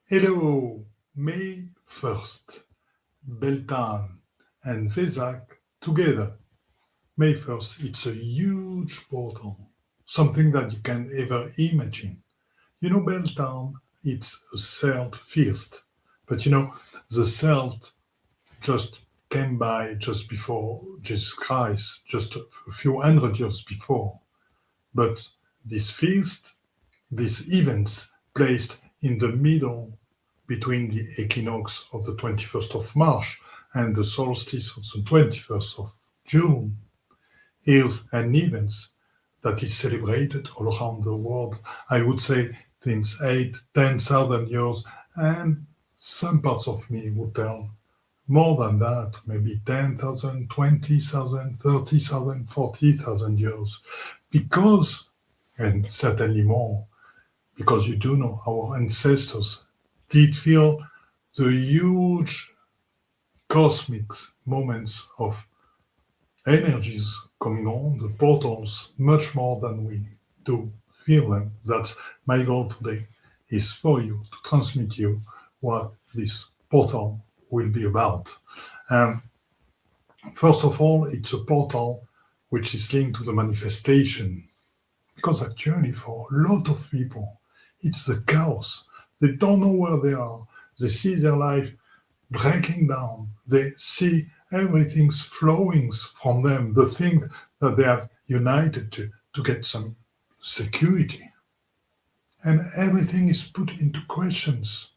Hello, May 1st, Beltane and Wesak together. May 1st, it's a huge portal, something that you can ever imagine. Beltane, it's a Celt feast, but the Celt just came by just before Jesus Christ, just a few hundred years before. But this feast, these events placed in the middle between the equinox of the 21st of March and the solstice of the 21st of June is an event that is celebrated all around the world, I would say since 10,000 years, and some parts of me would tell more than that, maybe 10,000, 20,000, 30,000, 40,000 years, because, and certainly more, because you do know our ancestors did feel the huge cosmic moments of energies coming on, the portals, much more than we do feel them. That's my goal today, is for you to transmit you what this portal will be about. First of all, it's a portal which is linked to the manifestation, because actually for a lot of people, it's the chaos. They don't know where they are. They see their life breaking down. They see everything's flowing from them, the thing that they have united to get some security. And everything is put into questions.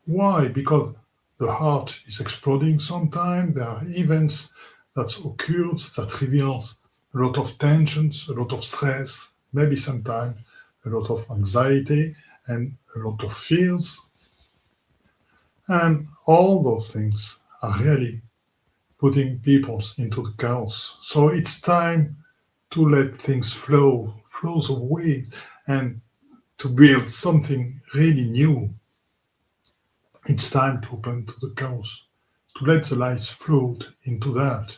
Why? Because the heart is exploding sometimes. There are events that occur that reveals a lot of tensions, a lot of stress, maybe sometimes a lot of anxiety and a lot of fears. And all those things are really putting people into the chaos. So it's time to let things flow away, and to build something really new. It's time to open to the chaos, to let the light flow into that.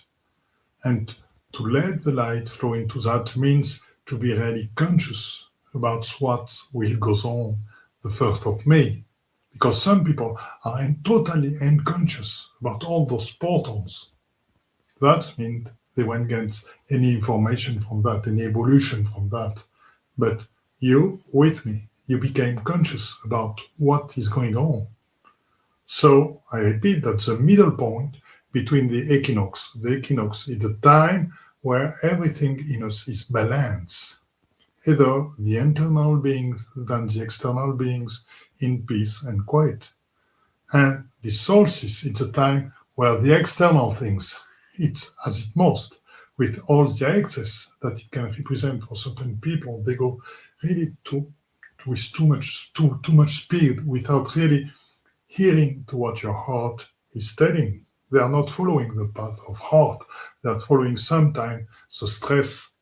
And to let the light flow into that means to be really conscious about what will go on the 1st of May. Because some people are totally unconscious about all those portals. That means they won't get any information from that, any evolution from that. But you, with me, you became conscious about what is going on. So I repeat that the middle point between the equinox is the time where everything in us is balanced, either the internal beings than the external beings, in peace and quiet. And the solstice is a time where the external things, it's as it most, with all the excess that it can represent for certain people, they go really with too much speed without really hearing to what your heart is telling. They are not following the path of heart. They are following sometimes the stress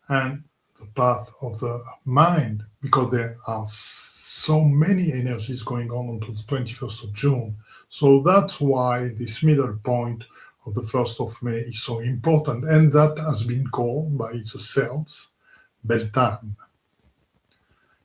and the path of the mind, because there are so many energies going on until the 21st of June. So that's why this middle point of the 1st of May is so important, and that has been called by the Celts Beltane.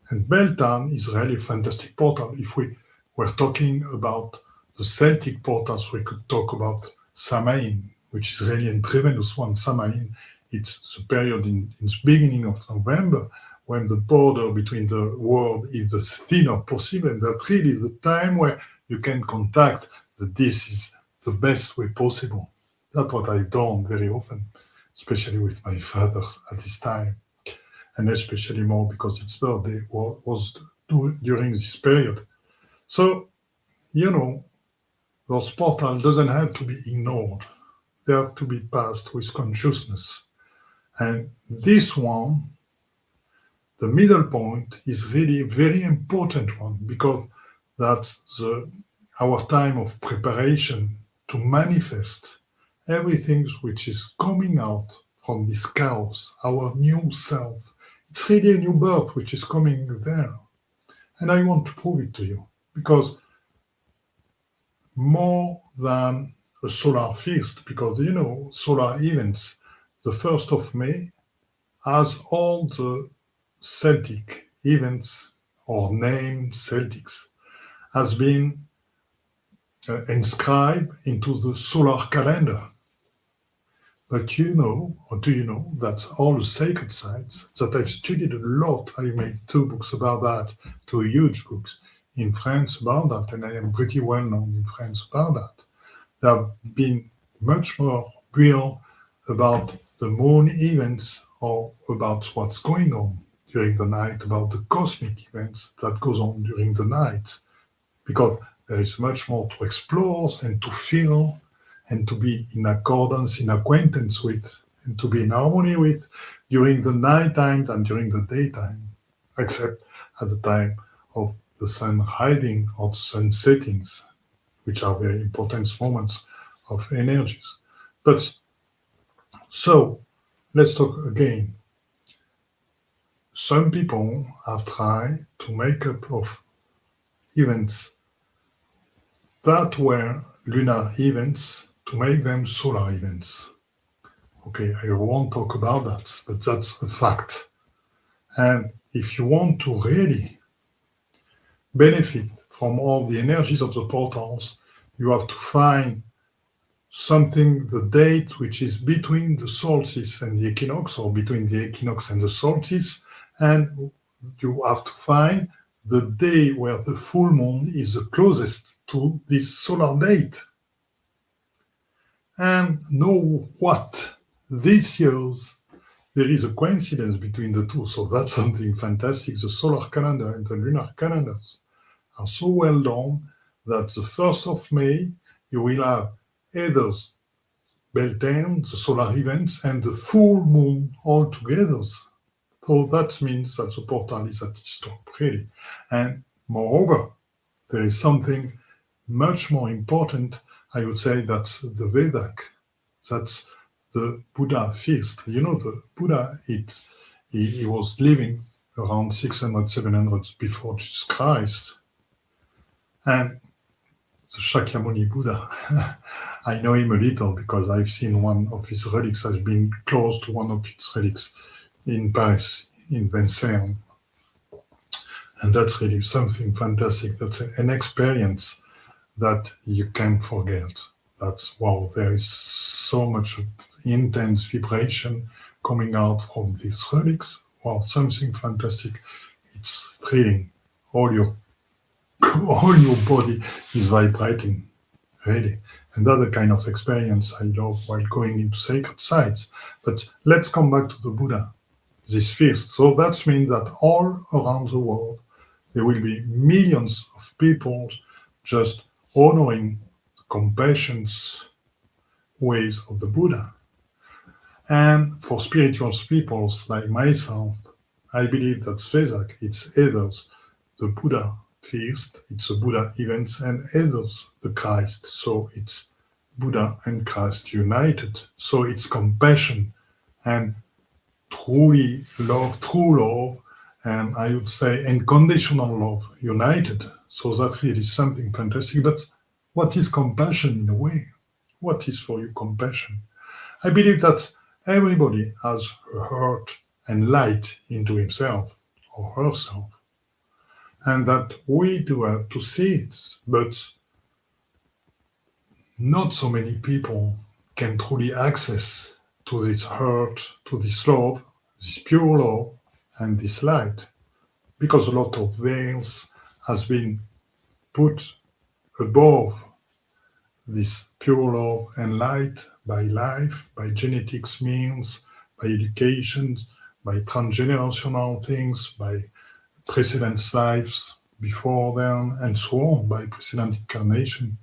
And Beltane is really a fantastic portal. If we were talking about the Celtic portals, we could talk about Samhain, which is really a tremendous one. Samhain, it's the period in the beginning of November when the border between the world is the thinner possible, and that's really the time where you can contact that this is the best way possible. That's what I've done very often, especially with my father at this time, and especially more because its birthday was during this period. So, those portals doesn't have to be ignored. They have to be passed with consciousness. And this one, the middle point, is really a very important one, because that's our time of preparation to manifest everything which is coming out from this chaos, our new self. It's really a new birth which is coming there. And I want to prove it to you, because more than a solar feast, because solar events, the 1st of May has all the Celtic events or name Celtics. has been inscribed into the solar calendar. But you know, or do you know, that all the sacred sites that I've studied a lot, I made 2 books about that, 2 huge books in France about that, and I am pretty well known in France about that. There have been much more real about the moon events or about what's going on during the night, about the cosmic events that goes on during the night, because there is much more to explore and to feel and to be in accordance, in acquaintance with, and to be in harmony with during the nighttime than during the daytime, except at the time of the sun rising or the sun settings, which are very important moments of energies. But so let's talk again. Some people have tried to make up of events that were lunar events to make them solar events. Okay, I won't talk about that, but that's a fact. And if you want to really benefit from all the energies of the portals, you have to find something, the date which is between the solstice and the equinox, or between the equinox and the solstice, and you have to find the day where the full moon is the closest to this solar date. And know what? This year's there is a coincidence between the two, so that's something fantastic. The solar calendar and the lunar calendars are so well done that the 1st of May, you will have either Beltane, the solar events, and the full moon all together. So that means that the portal is at its top, really. And moreover, there is something much more important, I would say, that's the Vesak. That's the Buddha feast. You know, the Buddha, he was living around 600, 700 before Jesus Christ. And the Shakyamuni Buddha, I know him a little because I've seen one of his relics. I've been close to one of his relics in Paris, in Beltane. And that's really something fantastic. That's an experience that you can't forget. That's, wow, there is so much intense vibration coming out from these relics. Wow, something fantastic. It's thrilling. All your body is vibrating, really. And that's the kind of experience I love while going into sacred sites. But let's come back to the Buddha, this feast. So that means that all around the world, there will be millions of people just honoring the compassion's ways of the Buddha. And for spiritual peoples like myself, I believe that Wesak, it's either the Buddha feast, it's a Buddha event, and either the Christ. So it's Buddha and Christ united. So it's compassion and truly love, true love, and I would say unconditional love united. So that really is something fantastic. But what is compassion in a way? What is for you compassion? I believe that everybody has a heart and light into himself or herself, and that we do have to see it, but not so many people can truly access to this heart, to this love, this pure love, and this light, because a lot of veils has been put above this pure love and light by life, by genetics means, by education, by transgenerational things, by precedent lives before them, and so on, by precedent incarnation.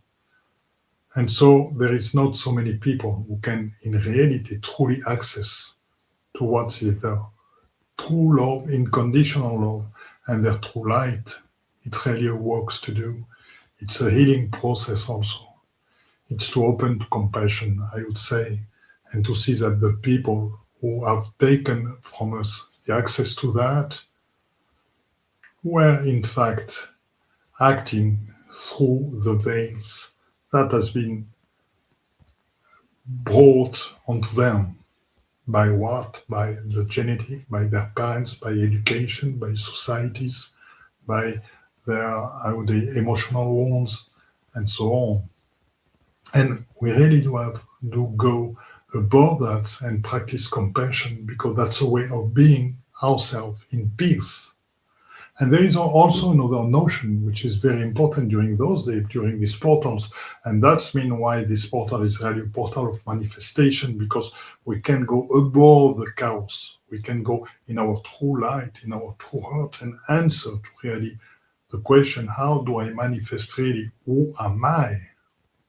And so there is not so many people who can in reality truly access to what is their true love, unconditional love, and their true light. It's really a work to do. It's a healing process also. It's to open to compassion, I would say, and to see that the people who have taken from us the access to that were in fact acting through the veils that has been brought onto them. By what? By the genetic, by their parents, by education, by societies, by their, I would say, emotional wounds, and so on. And we really do go above that and practice compassion because that's a way of being ourselves in peace. And there is also another notion which is very important during those days, during these portals, and that's mean why this portal is really a portal of manifestation, because we can go above the chaos. We can go in our true light, in our true heart, and answer to really the question, how do I manifest really? Who am I?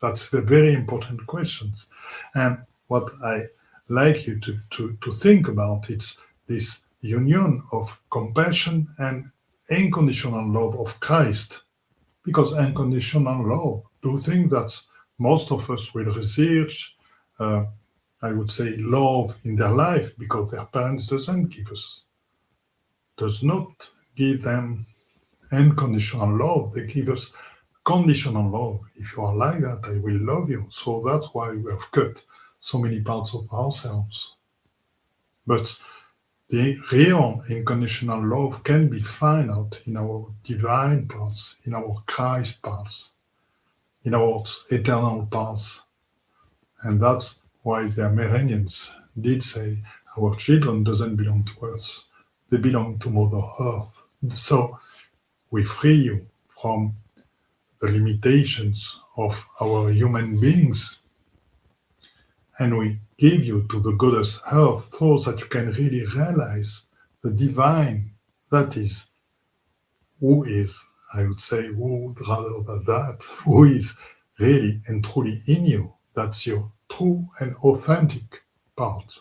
That's a very important questions. And what I like you to think about, it's this union of compassion and unconditional love of Christ. Because unconditional love, do you think that most of us will research, uh, I would say, love in their life because their parents does not give them unconditional love. They give us conditional love. If you are like that, I will love you. So that's why we have cut so many parts of ourselves. But the real unconditional love can be found out in our divine parts, in our Christ parts, in our eternal parts. And that's why the Americans did say our children doesn't belong to us. They belong to Mother Earth. So we free you from the limitations of our human beings, and we give you to the goddess Earth so that you can really realize the divine that is, who is, I would say, who rather than that, who is really and truly in you. That's your true and authentic part.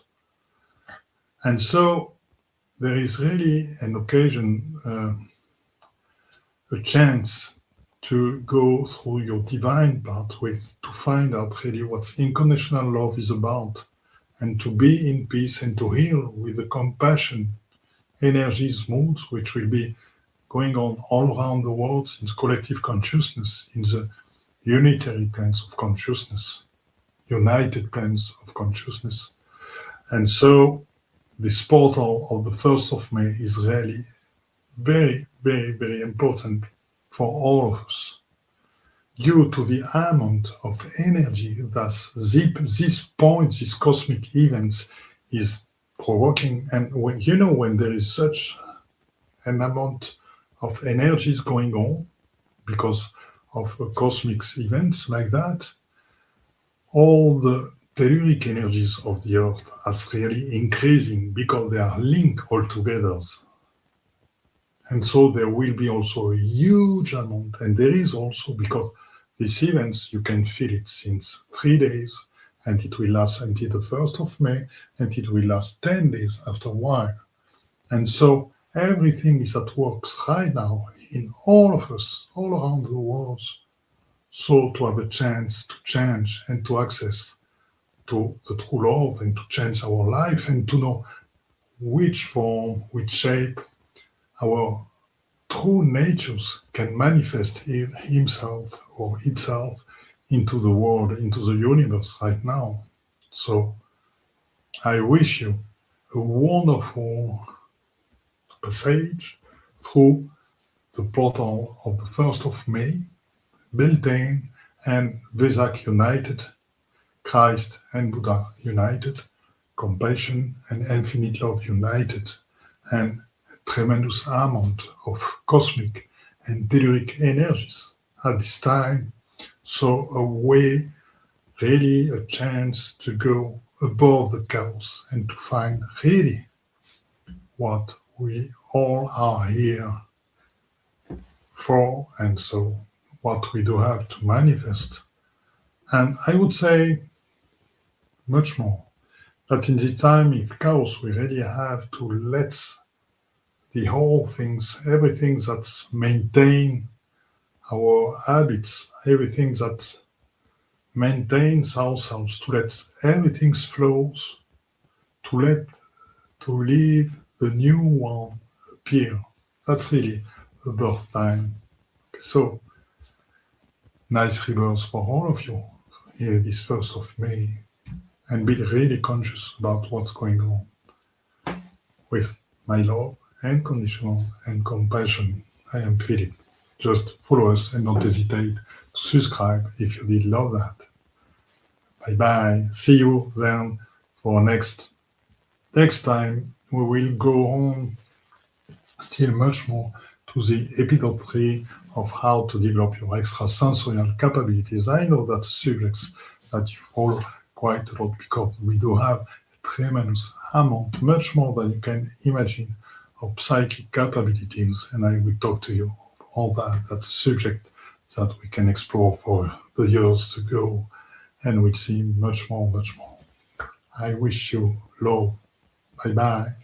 And so there is really an occasion, a chance to go through your divine part with to find out really what unconditional love is about, and to be in peace and to heal with the compassion energies moods which will be going on all around the world in the collective consciousness, in the unitary planes of consciousness, united planes of consciousness. And so this portal of the 1st of May is really very, very, very important for all of us, due to the amount of energy that this point, these cosmic events is provoking. And when there is such an amount of energies going on because of cosmic events like that, all the telluric energies of the earth are really increasing because they are linked all together. And so there will be also a huge amount, and there is also, because these events, you can feel it since 3 days, and it will last until the 1st of May, and it will last 10 days after a while. And so everything is at work right now in all of us, all around the world, so to have a chance to change and to access to the true love and to change our life and to know which form, which shape our true natures can manifest himself or itself into the world, into the universe right now. So I wish you a wonderful passage through the portal of the 1st of May, Beltane and Wesak united, Christ and Buddha united, compassion and infinite love united, and a tremendous amount of cosmic and telluric energies at this time. So a way, really a chance to go above the chaos and to find really what we all are here for, and so what we do have to manifest. And I would say much more that in this time of chaos, we really have to let the whole things, everything that's maintain our habits, everything that maintains ourselves, to let everything flows, to leave the new one appear. That's really a birth time. So nice rebirth for all of you here this 1st of May, and be really conscious about what's going on with my love and conditional and compassion I am feeling. just follow us and don't hesitate to subscribe if you did love that. Bye bye. See you then for next time. We will go on still much more to the episode 3 of how to develop your extrasensorial capabilities. I know that's subjects that you follow quite a lot because we do have a tremendous amount, much more than you can imagine, of psychic capabilities, and I will talk to you all that. That's a subject that we can explore for the years to go, and we'll see much more. I wish you love. Bye bye.